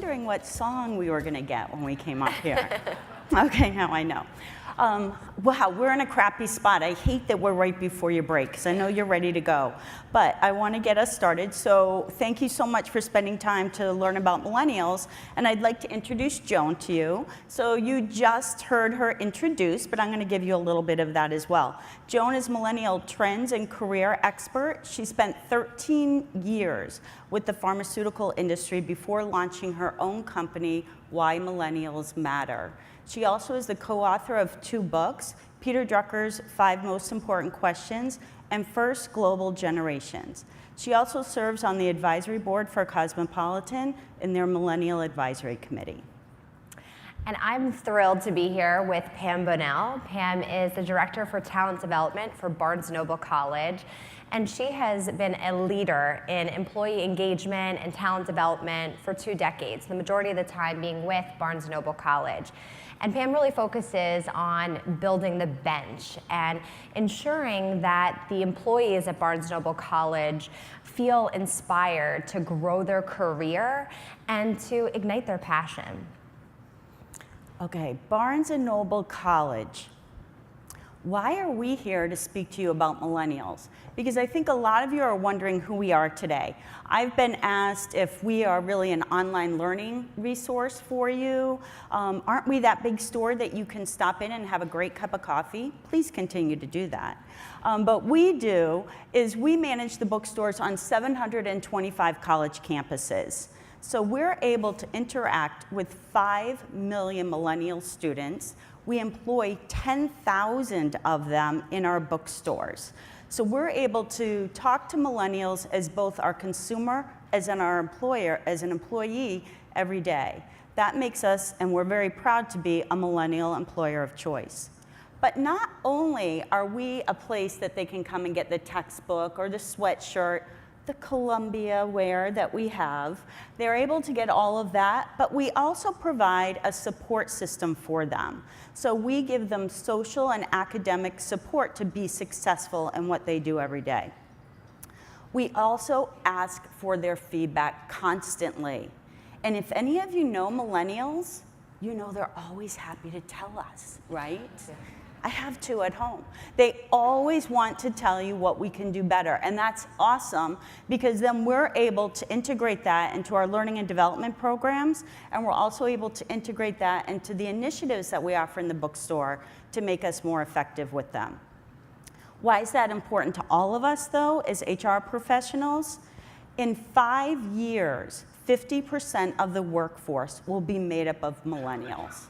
wondering what song we were going to get when we came up here. Okay, now I know. Wow, we're in a crappy spot. I hate that we're right before your break, because I know you're ready to go. But I want to get us started, so thank you so much for spending time to learn about millennials. And I'd like to introduce Joan to you. So you just heard her introduced, but I'm going to give you a little bit of that as well. Joan is millennial trends and career expert. She spent 13 years with the pharmaceutical industry before launching her own company, Why Millennials Matter. She also is the co-author of 2 books, Peter Drucker's 5 Most Important Questions and First Global Generations. She also serves on the advisory board for Cosmopolitan in their Millennial Advisory Committee. And I'm thrilled to be here with Pam Bonnell. Pam is the Director for Talent Development for Barnes & Noble College, and she has been a leader in employee engagement and talent development for 2 decades, the majority of the time being with Barnes & Noble College. And Pam really focuses on building the bench and ensuring that the employees at Barnes & Noble College feel inspired to grow their career and to ignite their passion. Okay, Barnes & Noble College. Why are we here to speak to you about millennials? Because I think a lot of you are wondering who we are today. I've been asked if we are really an online learning resource for you. Aren't we that big store that you can stop in and have a great cup of coffee? Please continue to do that. But we do is we manage the bookstores on 725 college campuses. So we're able to interact with 5 million millennial students. We employ 10,000 of them in our bookstores. So we're able to talk to millennials as both our consumer, as in our employer, as an employee every day. That makes us, and we're very proud to be, a millennial employer of choice. But not only are we a place that they can come and get the textbook or the sweatshirt, the Columbia wear that we have. They're able to get all of that, but we also provide a support system for them. So we give them social and academic support to be successful in what they do every day. We also ask for their feedback constantly. And if any of you know millennials, you know they're always happy to tell us, right? Yeah. I have 2 at home. They always want to tell you what we can do better, and that's awesome because then we're able to integrate that into our learning and development programs, and we're also able to integrate that into the initiatives that we offer in the bookstore to make us more effective with them. Why is that important to all of us, though, as HR professionals? In 5 years, 50% of the workforce will be made up of millennials.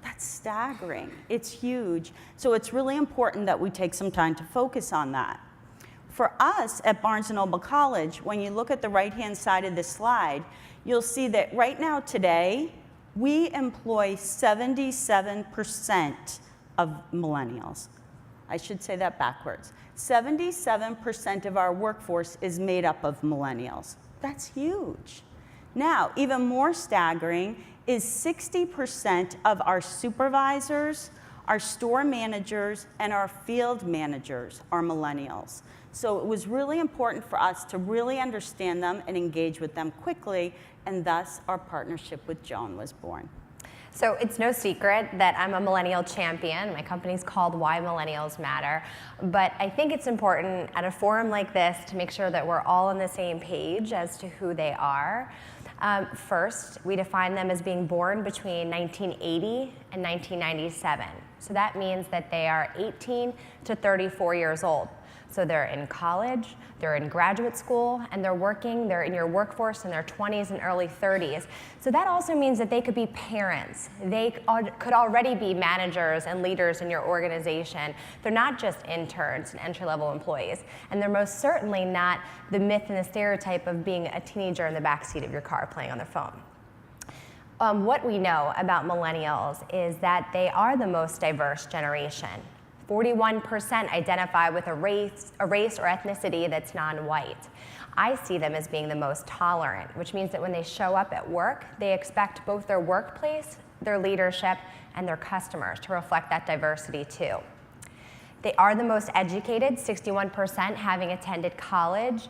That's staggering. It's huge. So it's really important that we take some time to focus on that. For us at Barnes & Noble College, when you look at the right-hand side of this slide, you'll see that right now today, we employ 77% of millennials. I should say that backwards. 77% of our workforce is made up of millennials. That's huge. Now, even more staggering is 60% of our supervisors, our store managers, and our field managers are millennials. So it was really important for us to really understand them and engage with them quickly, and thus our partnership with Joan was born. So it's no secret that I'm a millennial champion. My company's called Why Millennials Matter. But I think it's important at a forum like this to make sure that we're all on the same page as to who they are. First, we define them as being born between 1980 and 1997. So that means that they are 18 to 34 years old. So they're in college, they're in graduate school, and they're in your workforce in their 20s and early 30s. So that also means that they could be parents. They could already be managers and leaders in your organization. They're not just interns and entry-level employees. And they're most certainly not the myth and the stereotype of being a teenager in the backseat of your car playing on their phone. What we know about millennials is that they are the most diverse generation. 41% identify with a race or ethnicity that's non-white. I see them as being the most tolerant, which means that when they show up at work, they expect both their workplace, their leadership, and their customers to reflect that diversity too. They are the most educated, 61% having attended college.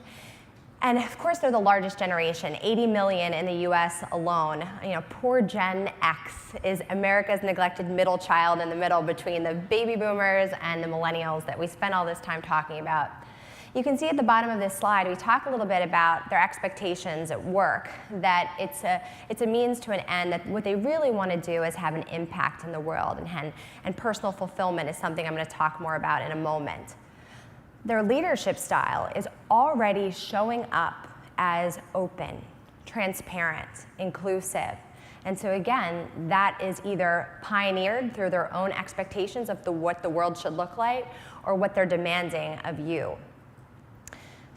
And of course, they're the largest generation, 80 million in the US alone. You know, poor Gen X is America's neglected middle child in the middle between the baby boomers and the millennials that we spent all this time talking about. You can see at the bottom of this slide, we talk a little bit about their expectations at work, that it's a means to an end, that what they really want to do is have an impact in the world, and personal fulfillment is something I'm going to talk more about in a moment. Their leadership style is already showing up as open, transparent, inclusive. And so again, that is either pioneered through their own expectations of what the world should look like, or what they're demanding of you.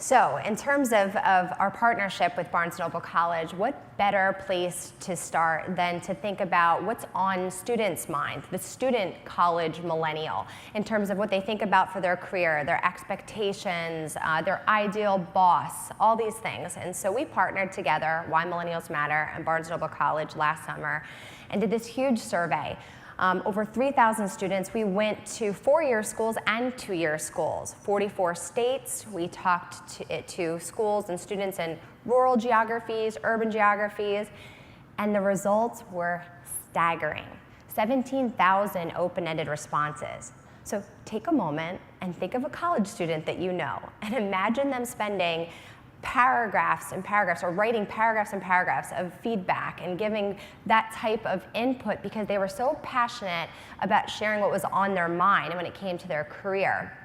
So in terms of our partnership with Barnes & Noble College, what better place to start than to think about what's on students' minds, the student college millennial, in terms of what they think about for their career, their expectations, their ideal boss, all these things. And so we partnered together, Why Millennials Matter and Barnes & Noble College last summer, and did this huge survey. Over 3,000 students. We went to 4-year schools and 2-year schools, 44 states. We talked to schools and students in rural geographies, urban geographies, and the results were staggering. 17,000 open-ended responses. So take a moment and think of a college student that you know, and imagine them spending paragraphs and paragraphs, or writing paragraphs and paragraphs of feedback and giving that type of input because they were so passionate about sharing what was on their mind when it came to their career.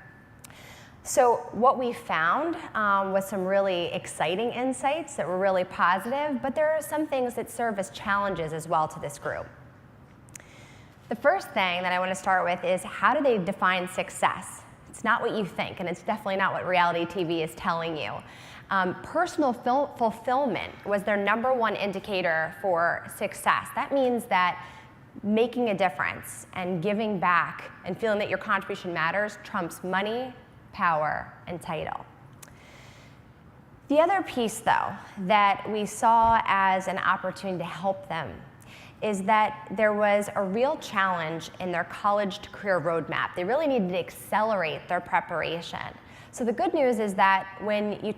So what we found was some really exciting insights that were really positive, but there are some things that serve as challenges as well to this group. The first thing that I want to start with is, how do they define success? It's not what you think, and it's definitely not what reality TV is telling you. Personal fulfillment was their #1 indicator for success. That means that making a difference and giving back and feeling that your contribution matters trumps money, power, and title. The other piece, though, that we saw as an opportunity to help them is that there was a real challenge in their college to career roadmap. They really needed to accelerate their preparation. So the good news is that when I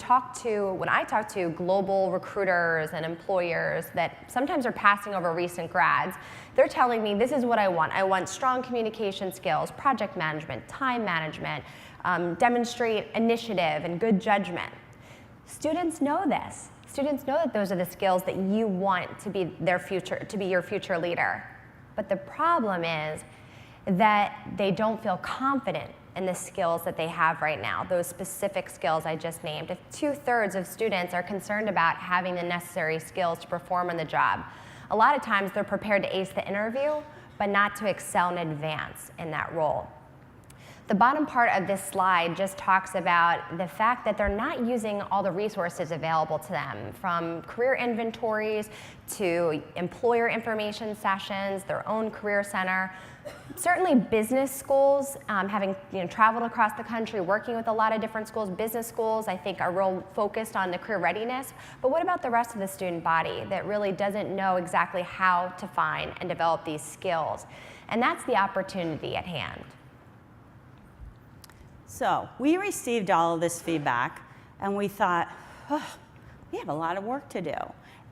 talk to global recruiters and employers that sometimes are passing over recent grads, they're telling me, this is what I want. I want strong communication skills, project management, time management, demonstrate initiative and good judgment. Students know this. Students know that those are the skills that you want to be your future leader. But the problem is that they don't feel confident in the skills that they have right now, those specific skills I just named. If 2/3 of students are concerned about having the necessary skills to perform on the job, a lot of times they're prepared to ace the interview, but not to excel and advance in that role. The bottom part of this slide just talks about the fact that they're not using all the resources available to them, from career inventories to employer information sessions, their own career center. Certainly business schools, having traveled across the country, working with a lot of different schools, business schools I think are real focused on the career readiness. But what about the rest of the student body that really doesn't know exactly how to find and develop these skills? And that's the opportunity at hand. So we received all of this feedback, and we thought, we have a lot of work to do.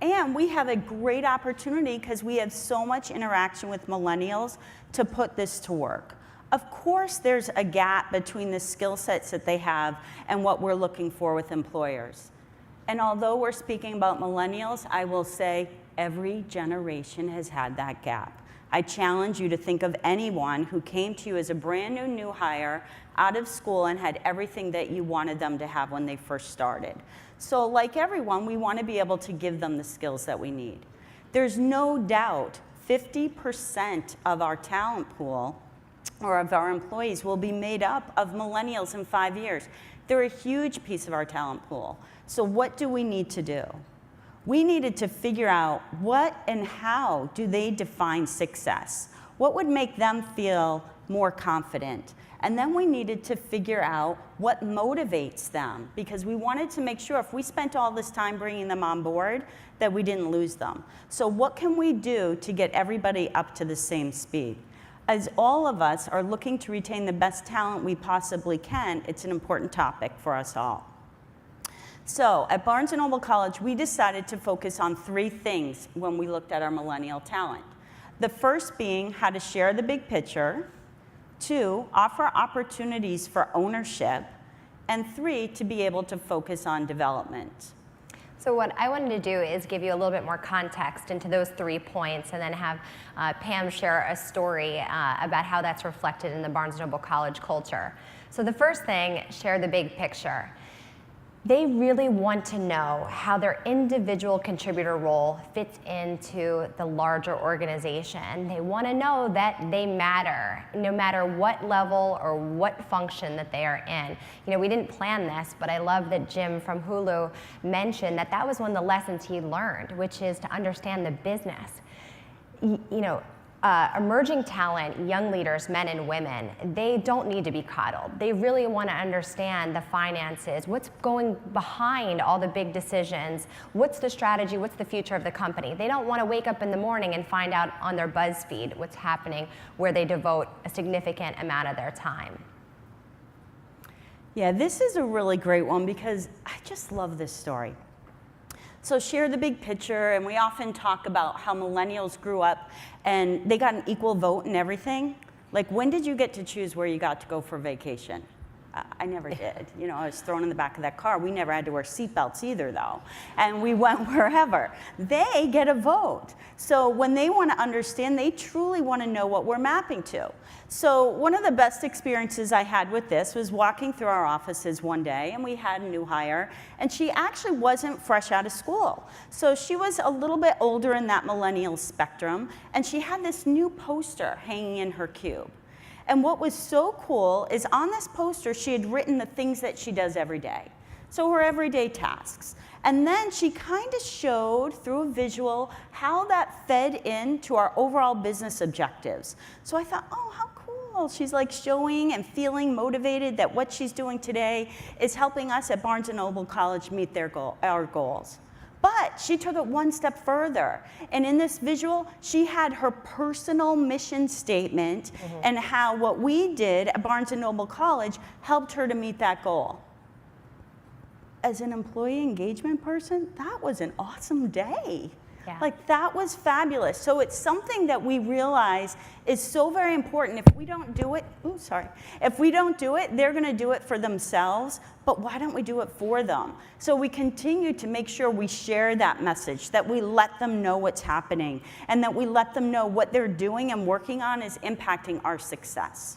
And we have a great opportunity because we have so much interaction with millennials to put this to work. Of course, there's a gap between the skill sets that they have and what we're looking for with employers. And although we're speaking about millennials, I will say every generation has had that gap. I challenge you to think of anyone who came to you as a brand new hire out of school and had everything that you wanted them to have when they first started. So like everyone, we want to be able to give them the skills that we need. There's no doubt 50% of our talent pool or of our employees will be made up of millennials in 5 years. They're a huge piece of our talent pool. So what do we need to do? We needed to figure out what and how do they define success? What would make them feel more confident? And then we needed to figure out what motivates them, because we wanted to make sure if we spent all this time bringing them on board that we didn't lose them. So what can we do to get everybody up to the same speed? As all of us are looking to retain the best talent we possibly can, it's an important topic for us all. So at Barnes & Noble College, we decided to focus on 3 things when we looked at our millennial talent. The first being how to share the big picture, 2, offer opportunities for ownership, and 3, to be able to focus on development. So what I wanted to do is give you a little bit more context into those 3 points and then have Pam share a story about how that's reflected in the Barnes & Noble College culture. So the first thing, share the big picture. They really want to know how their individual contributor role fits into the larger organization. They want to know that they matter, no matter what level or what function that they are in. You know, we didn't plan this, but I love that Jim from Hulu mentioned that that was one of the lessons he learned, which is to understand the business. You know, emerging talent, young leaders, men and women, they don't need to be coddled. They really want to understand the finances, what's going behind all the big decisions, what's the strategy, what's the future of the company. They don't want to wake up in the morning and find out on their BuzzFeed what's happening where they devote a significant amount of their time. Yeah, this is a really great one because I just love this story. So share the big picture, and we often talk about how millennials grew up and they got an equal vote and everything. Like, when did you get to choose where you got to go for vacation? I never did. You know, I was thrown in the back of that car. We never had to wear seatbelts either, though. And we went wherever. They get a vote. So when they want to understand, they truly want to know what we're mapping to. So one of the best experiences I had with this was walking through our offices one day, and we had a new hire, and she actually wasn't fresh out of school. So she was a little bit older in that millennial spectrum, and she had this new poster hanging in her cube. And what was so cool is on this poster, she had written the things that she does every day. So her everyday tasks. And then she kind of showed through a visual how that fed into our overall business objectives. So I thought, oh, how cool. She's like showing and feeling motivated that what she's doing today is helping us at Barnes & Noble College meet our goals. But she took it one step further. And in this visual, she had her personal mission statement and how what we did at Barnes & Noble College helped her to meet that goal. As an employee engagement person, that was an awesome day. Yeah. Like, that was fabulous. So it's something that we realize is so very important. If we don't do it, if we don't do it, they're going to do it for themselves, but why don't we do it for them? So we continue to make sure we share that message, that we let them know what's happening, and that we let them know what they're doing and working on is impacting our success.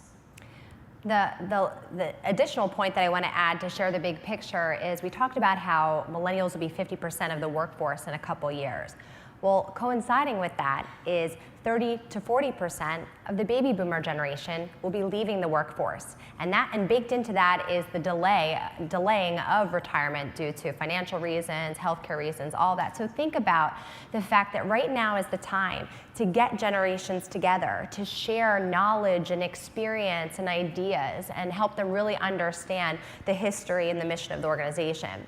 The additional point that I want to add to share the big picture is we talked about how millennials will be 50% of the workforce in a couple years. Well, coinciding with that is 30 to 40% of the baby boomer generation will be leaving the workforce. And baked into that is the delaying of retirement due to financial reasons, healthcare reasons, all that. So think about the fact that right now is the time to get generations together, to share knowledge and experience and ideas and help them really understand the history and the mission of the organization.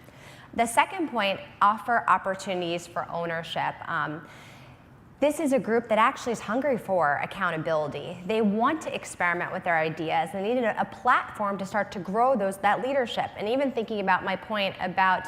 The second point, offer opportunities for ownership. This is a group that actually is hungry for accountability. They want to experiment with their ideas. They needed a platform to start to grow that leadership. And even thinking about my point about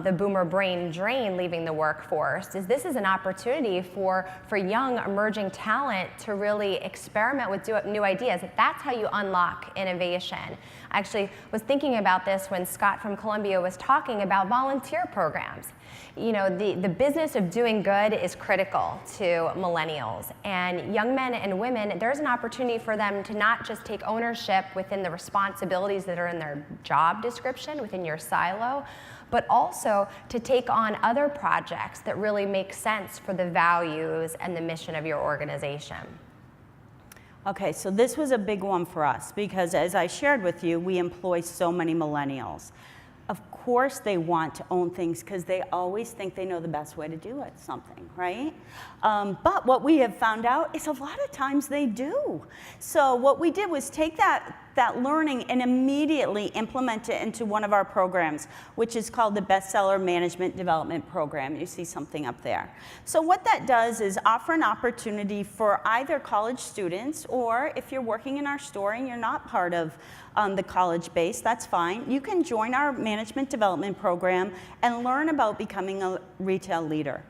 the boomer brain drain leaving the workforce, this is an opportunity for young emerging talent to really experiment with new ideas. That's how you unlock innovation. I actually was thinking about this when Scott from Columbia was talking about volunteer programs. You know, the business of doing good is critical to millennials. And young men and women, there's an opportunity for them to not just take ownership within the responsibilities that are in their job description, within your silo, but also to take on other projects that really make sense for the values and the mission of your organization. Okay, so this was a big one for us because, as I shared with you, we employ so many millennials. Of course they want to own things because they always think they know the best way to do something, right? But what we have found out is a lot of times they do. So what we did was take that that learning and immediately implement it into one of our programs, which is called the Bestseller Management Development Program. You see something up there. So what that does is offer an opportunity for either college students, or if you're working in our store and you're not part of the college base, that's fine. You can join our management development program and learn about becoming a retail leader.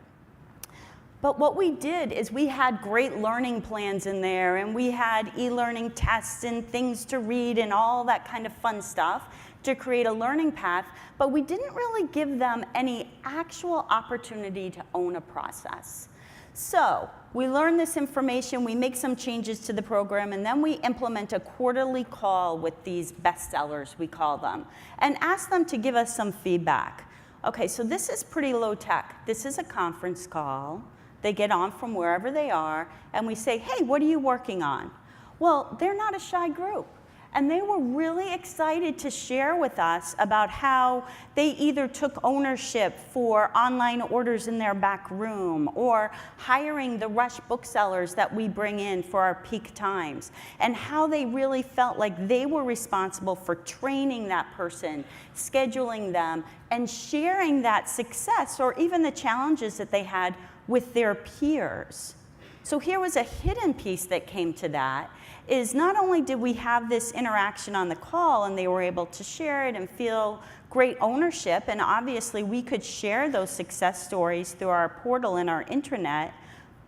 But what we did is we had great learning plans in there, and we had e-learning tests and things to read and all that kind of fun stuff to create a learning path, but we didn't really give them any actual opportunity to own a process. So we learn this information, we make some changes to the program, and then we implement a quarterly call with these bestsellers, we call them, and ask them to give us some feedback. Okay, so this is pretty low tech. This is a conference call. They get on from wherever they are, and we say, hey, what are you working on? Well, they're not a shy group. And they were really excited to share with us about how they either took ownership for online orders in their back room, or hiring the rush booksellers that we bring in for our peak times, and how they really felt like they were responsible for training that person, scheduling them, and sharing that success or even the challenges that they had with their peers. So here was a hidden piece that came to that, is not only did we have this interaction on the call and they were able to share it and feel great ownership, and obviously we could share those success stories through our portal and our intranet,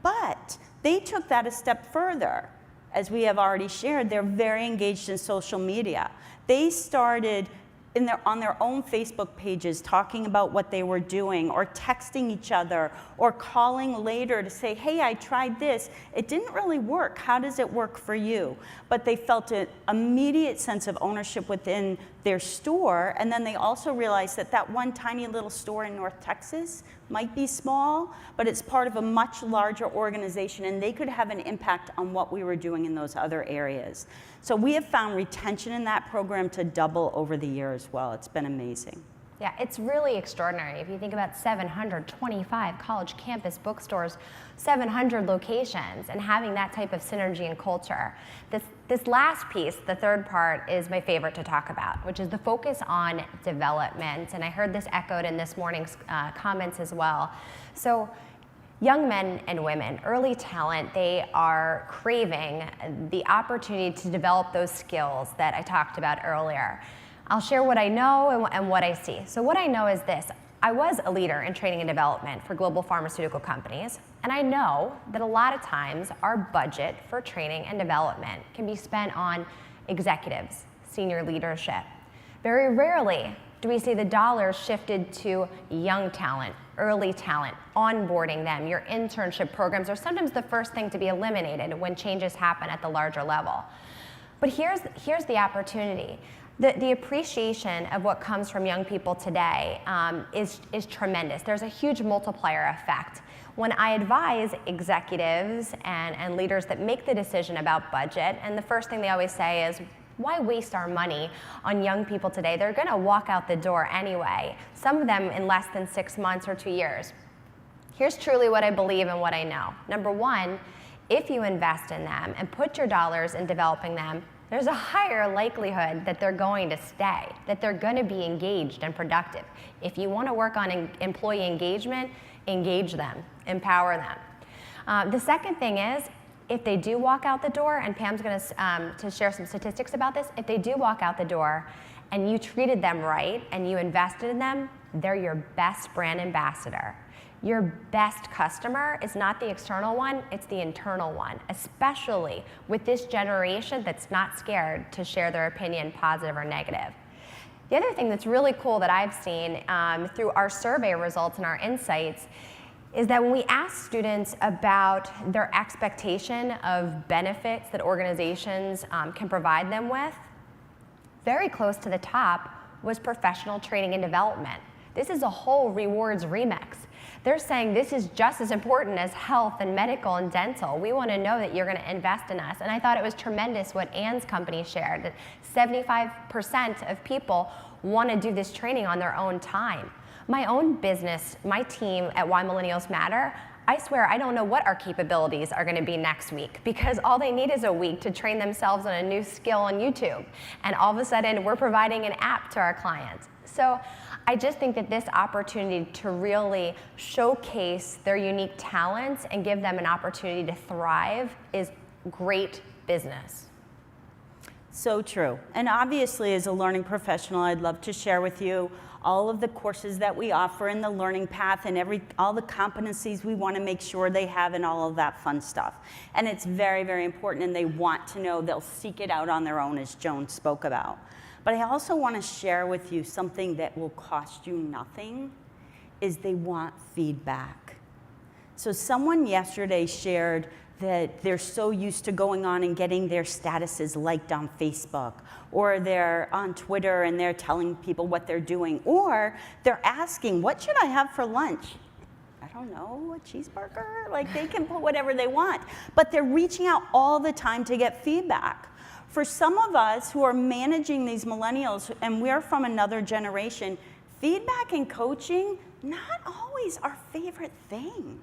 but they took that a step further. As we have already shared, they're very engaged in social media. They started on their own Facebook pages talking about what they were doing, or texting each other, or calling later to say, hey, I tried this. It didn't really work. How does it work for you? But they felt an immediate sense of ownership within their store, and then they also realized that that one tiny little store in North Texas might be small, but it's part of a much larger organization, and they could have an impact on what we were doing in those other areas. So we have found retention in that program to double over the year as well. It's been amazing. Yeah, it's really extraordinary. If you think about 725 college campus bookstores, 700 locations, and having that type of synergy and culture. This last piece, the third part, is my favorite to talk about, which is the focus on development. And I heard this echoed in this morning's comments as well. So young men and women, early talent, they are craving the opportunity to develop those skills that I talked about earlier. I'll share what I know and what I see. So what I know is this. I was a leader in training and development for global pharmaceutical companies, and I know that a lot of times our budget for training and development can be spent on executives, senior leadership. Very rarely do we see the dollars shifted to young talent, early talent, onboarding them. Your internship programs are sometimes the first thing to be eliminated when changes happen at the larger level. But here's the opportunity. The appreciation of what comes from young people today is tremendous. There's a huge multiplier effect. When I advise executives and leaders that make the decision about budget, and the first thing they always say is, why waste our money on young people today? They're gonna walk out the door anyway, some of them in less than 6 months or 2 years. Here's truly what I believe and what I know. Number one, if you invest in them and put your dollars in developing them, there's a higher likelihood that they're going to stay, that they're going to be engaged and productive. If you want to work on employee engagement, engage them, empower them. The second thing is, if they do walk out the door, and Pam's going to share some statistics about this, if they do walk out the door and you treated them right and you invested in them, they're your best brand ambassador. Your best customer is not the external one, it's the internal one, especially with this generation that's not scared to share their opinion, positive or negative. The other thing that's really cool that I've seen through our survey results and our insights is that when we ask students about their expectation of benefits that organizations can provide them with, very close to the top was professional training and development. This is a whole rewards remix. They're saying this is just as important as health and medical and dental. We want to know that you're going to invest in us. And I thought it was tremendous what Ann's company shared, that 75% of people want to do this training on their own time. My own business, my team at Why Millennials Matter, I swear I don't know what our capabilities are going to be next week, because all they need is a week to train themselves on a new skill on YouTube. And all of a sudden, we're providing an app to our clients. So I just think that this opportunity to really showcase their unique talents and give them an opportunity to thrive is great business. So true. And obviously, as a learning professional, I'd love to share with you all of the courses that we offer in the learning path and all the competencies we want to make sure they have and all of that fun stuff. And it's very, very important, and they want to know. They'll seek it out on their own, as Joan spoke about. But I also want to share with you something that will cost you nothing, is they want feedback. So someone yesterday shared that they're so used to going on and getting their statuses liked on Facebook, or they're on Twitter and they're telling people what they're doing, or they're asking, what should I have for lunch? I don't know, a cheeseburger? Like, they can put whatever they want, but they're reaching out all the time to get feedback. For some of us who are managing these millennials, and we're from another generation, feedback and coaching, not always our favorite thing,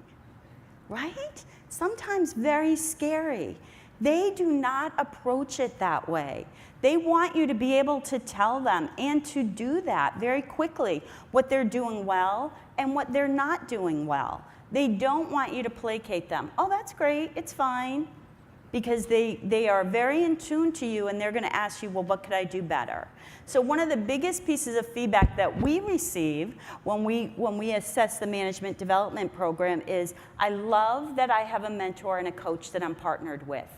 right? Sometimes very scary. They do not approach it that way. They want you to be able to tell them and to do that very quickly, what they're doing well and what they're not doing well. They don't want you to placate them. Oh, that's great, it's fine. Because they are very in tune to you, and they're going to ask you, well, what could I do better? So one of the biggest pieces of feedback that we receive when we assess the management development program is, I love that I have a mentor and a coach that I'm partnered with.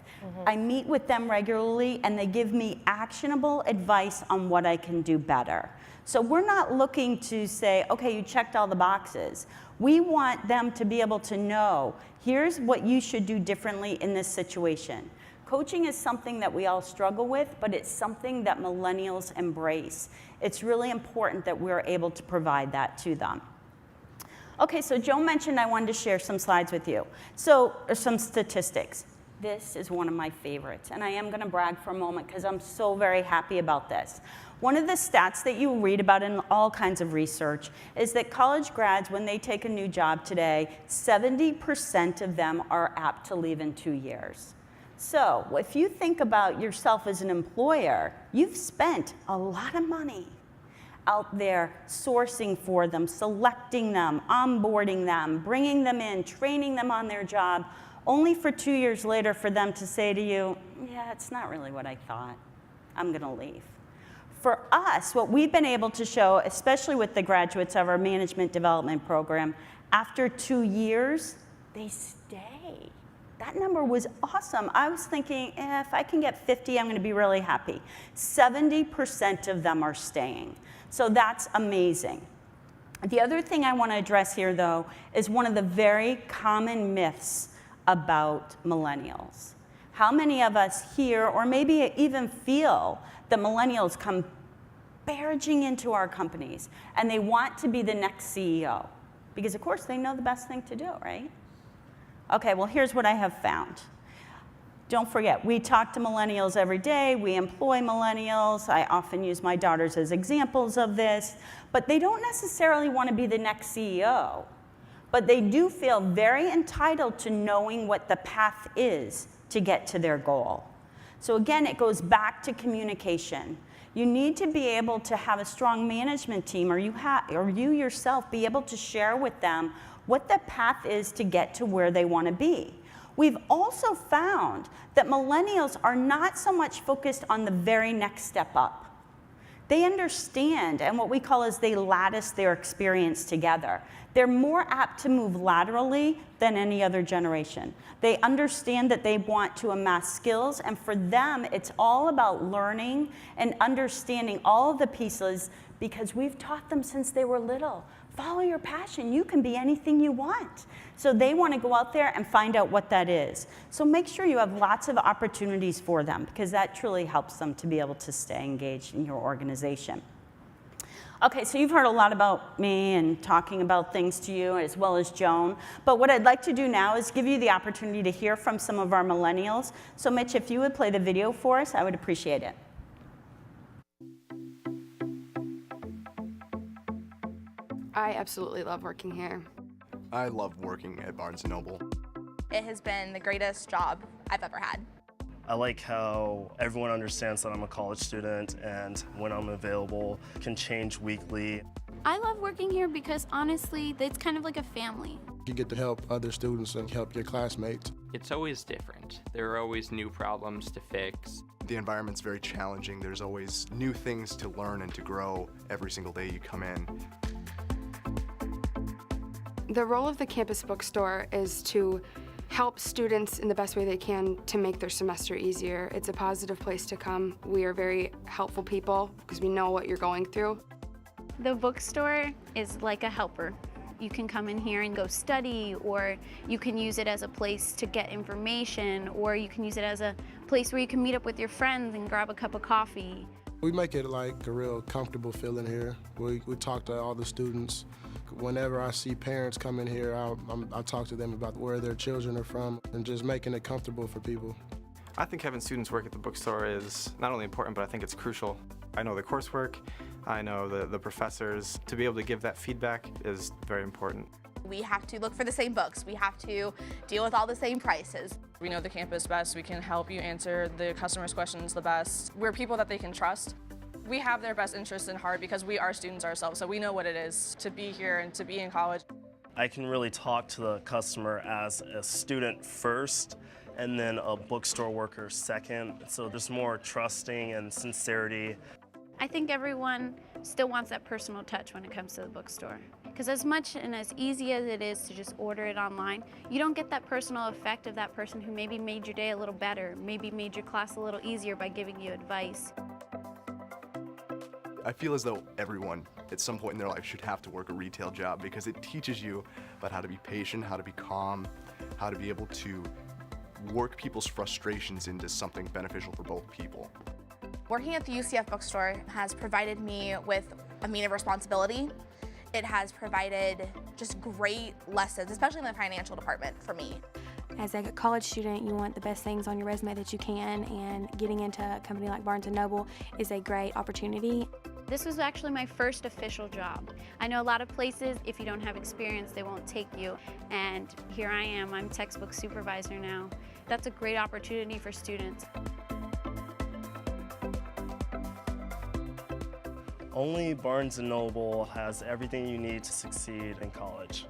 I meet with them regularly, and they give me actionable advice on what I can do better. So we're not looking to say, okay, you checked all the boxes. We want them to be able to know, here's what you should do differently in this situation. Coaching is something that we all struggle with, but it's something that millennials embrace. It's really important that we're able to provide that to them. Okay, so Joan mentioned I wanted to share some slides with you. So, some statistics. This is one of my favorites, and I am going to brag for a moment because I'm so very happy about this. One of the stats that you read about in all kinds of research is that college grads, when they take a new job today, 70% of them are apt to leave in 2 years. So if you think about yourself as an employer, you've spent a lot of money out there sourcing for them, selecting them, onboarding them, bringing them in, training them on their job, only for 2 years later for them to say to you, yeah, it's not really what I thought. I'm going to leave. For us, what we've been able to show, especially with the graduates of our management development program, after 2 years, they stay. That number was awesome. I was thinking, if I can get 50, I'm going to be really happy. 70% of them are staying. So that's amazing. The other thing I want to address here, though, is one of the very common myths about millennials. How many of us here, or maybe even feel, that millennials come barging into our companies and they want to be the next CEO? Because of course they know the best thing to do, right? Okay, well, here's what I have found. Don't forget, we talk to millennials every day, we employ millennials, I often use my daughters as examples of this, but they don't necessarily want to be the next CEO. But they do feel very entitled to knowing what the path is to get to their goal. So again, it goes back to communication. You need to be able to have a strong management team, or you yourself be able to share with them what the path is to get to where they want to be. We've also found that millennials are not so much focused on the very next step up. They understand, and what we call is they lattice their experience together. They're more apt to move laterally than any other generation. They understand that they want to amass skills, and for them, it's all about learning and understanding all of the pieces, because we've taught them since they were little. Follow your passion. You can be anything you want. So they want to go out there and find out what that is. So make sure you have lots of opportunities for them, because that truly helps them to be able to stay engaged in your organization. Okay, so you've heard a lot about me and talking about things to you, as well as Joan. But what I'd like to do now is give you the opportunity to hear from some of our millennials. So Mitch, if you would play the video for us, I would appreciate it. I absolutely love working here. I love working at Barnes & Noble. It has been the greatest job I've ever had. I like how everyone understands that I'm a college student and when I'm available can change weekly. I love working here because honestly, it's kind of like a family. You get to help other students and help your classmates. It's always different. There are always new problems to fix. The environment's very challenging. There's always new things to learn and to grow every single day you come in. The role of the campus bookstore is to help students in the best way they can to make their semester easier. It's a positive place to come. We are very helpful people because we know what you're going through. The bookstore is like a helper. You can come in here and go study, or you can use it as a place to get information, or you can use it as a place where you can meet up with your friends and grab a cup of coffee. We make it like a real comfortable feeling here. We talk to all the students. Whenever I see parents come in here, I talk to them about where their children are from and just making it comfortable for people. I think having students work at the bookstore is not only important, but I think it's crucial. I know the coursework, I know the professors. To be able to give that feedback is very important. We have to look for the same books. We have to deal with all the same prices. We know the campus best. We can help you answer the customers' questions the best. We're people that they can trust. We have their best interests in heart because we are students ourselves, so we know what it is to be here and to be in college. I can really talk to the customer as a student first and then a bookstore worker second. So there's more trusting and sincerity. I think everyone still wants that personal touch when it comes to the bookstore. Because as much and as easy as it is to just order it online, you don't get that personal effect of that person who maybe made your day a little better, maybe made your class a little easier by giving you advice. I feel as though everyone at some point in their life should have to work a retail job because it teaches you about how to be patient, how to be calm, how to be able to work people's frustrations into something beneficial for both people. Working at the UCF bookstore has provided me with a mean of responsibility. It has provided just great lessons, especially in the financial department for me. As a college student, you want the best things on your resume that you can, and getting into a company like Barnes & Noble is a great opportunity. This was actually my first official job. I know a lot of places, if you don't have experience, they won't take you. And here I am, I'm textbook supervisor now. That's a great opportunity for students. Only Barnes & Noble has everything you need to succeed in college.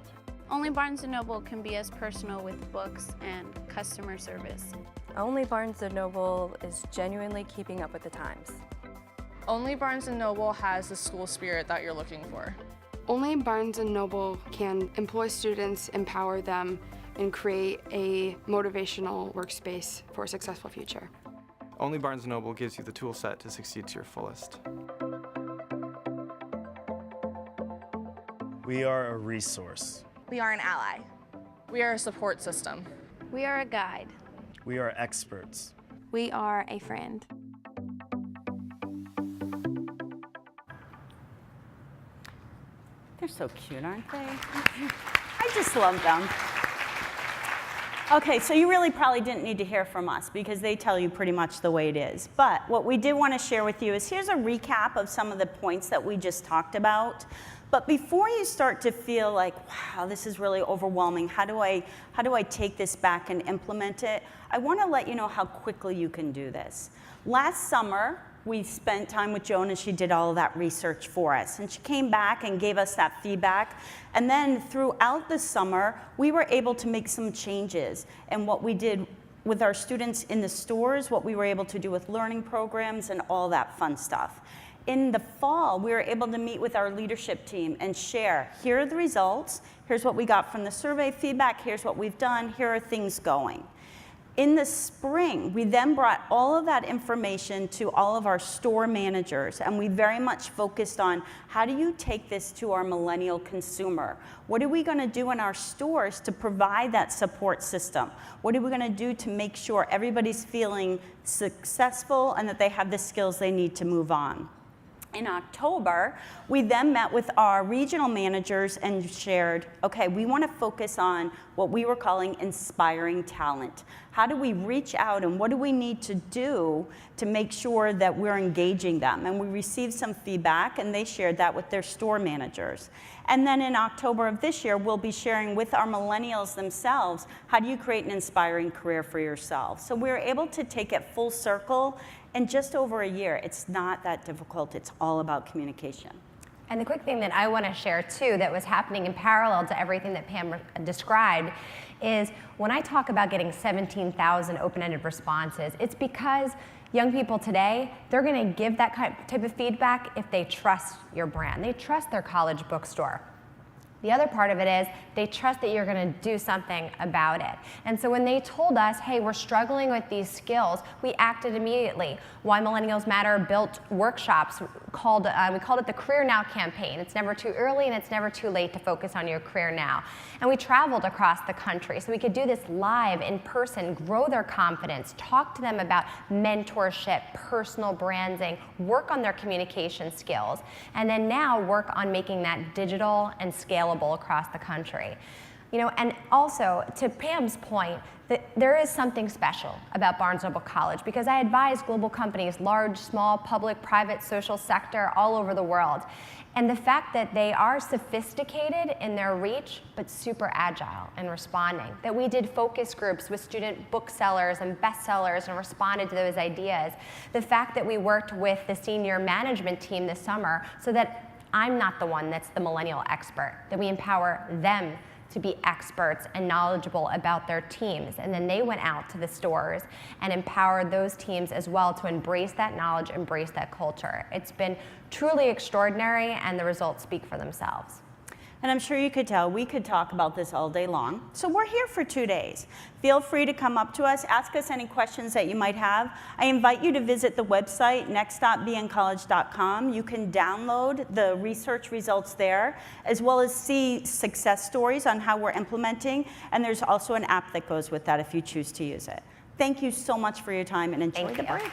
Only Barnes & Noble can be as personal with books and customer service. Only Barnes & Noble is genuinely keeping up with the times. Only Barnes & Noble has the school spirit that you're looking for. Only Barnes & Noble can employ students, empower them, and create a motivational workspace for a successful future. Only Barnes & Noble gives you the tool set to succeed to your fullest. We are a resource. We are an ally. We are a support system. We are a guide. We are experts. We are a friend. They're so cute, aren't they? I just love them. Okay, so you really probably didn't need to hear from us because they tell you pretty much the way it is. But what we did want to share with you is here's a recap of some of the points that we just talked about. But before you start to feel like, wow, this is really overwhelming, how do I take this back and implement it? I want to let you know how quickly you can do this. Last summer, we spent time with Joan and she did all of that research for us. And she came back and gave us that feedback. And then throughout the summer, we were able to make some changes. And what we did with our students in the stores, what we were able to do with learning programs and all that fun stuff. In the fall, we were able to meet with our leadership team and share, here are the results, here's what we got from the survey feedback, here's what we've done, here are things going. In the spring, we then brought all of that information to all of our store managers, and we very much focused on how do you take this to our millennial consumer? What are we going to do in our stores to provide that support system? What are we going to do to make sure everybody's feeling successful and that they have the skills they need to move on? In October, we then met with our regional managers and shared, okay, we want to focus on what we were calling inspiring talent. How do we reach out and what do we need to do to make sure that we're engaging them? And we received some feedback and they shared that with their store managers. And then in October of this year, we'll be sharing with our millennials themselves, how do you create an inspiring career for yourself? So we're able to take it full circle in just over a year. It's not that difficult, it's all about communication. And the quick thing that I want to share too that was happening in parallel to everything that Pam described is when I talk about getting 17,000 open-ended responses, it's because young people today, they're going to give that type of feedback if they trust your brand. They trust their college bookstore. The other part of it is they trust that you're going to do something about it. And so when they told us, hey, we're struggling with these skills, we acted immediately. Why Millennials Matter built workshops we called it the Career Now campaign. It's never too early and it's never too late to focus on your career now. And we traveled across the country so we could do this live, in person, grow their confidence, talk to them about mentorship, personal branding, work on their communication skills, and then now work on making that digital and scalable across the country. You know, and also, to Pam's point, that there is something special about Barnes & Noble College because I advise global companies, large, small, public, private, social sector, all over the world. And the fact that they are sophisticated in their reach, but super agile in responding. That we did focus groups with student booksellers and bestsellers and responded to those ideas. The fact that we worked with the senior management team this summer so that I'm not the one that's the millennial expert, that we empower them to be experts and knowledgeable about their teams. And then they went out to the stores and empowered those teams as well to embrace that knowledge, embrace that culture. It's been truly extraordinary and the results speak for themselves. And I'm sure you could tell we could talk about this all day long. So we're here for 2 days. Feel free to come up to us, ask us any questions that you might have. I invite you to visit the website, next.bncollege.com. You can download the research results there, as well as see success stories on how we're implementing. And there's also an app that goes with that if you choose to use it. Thank you so much for your time and enjoy the break.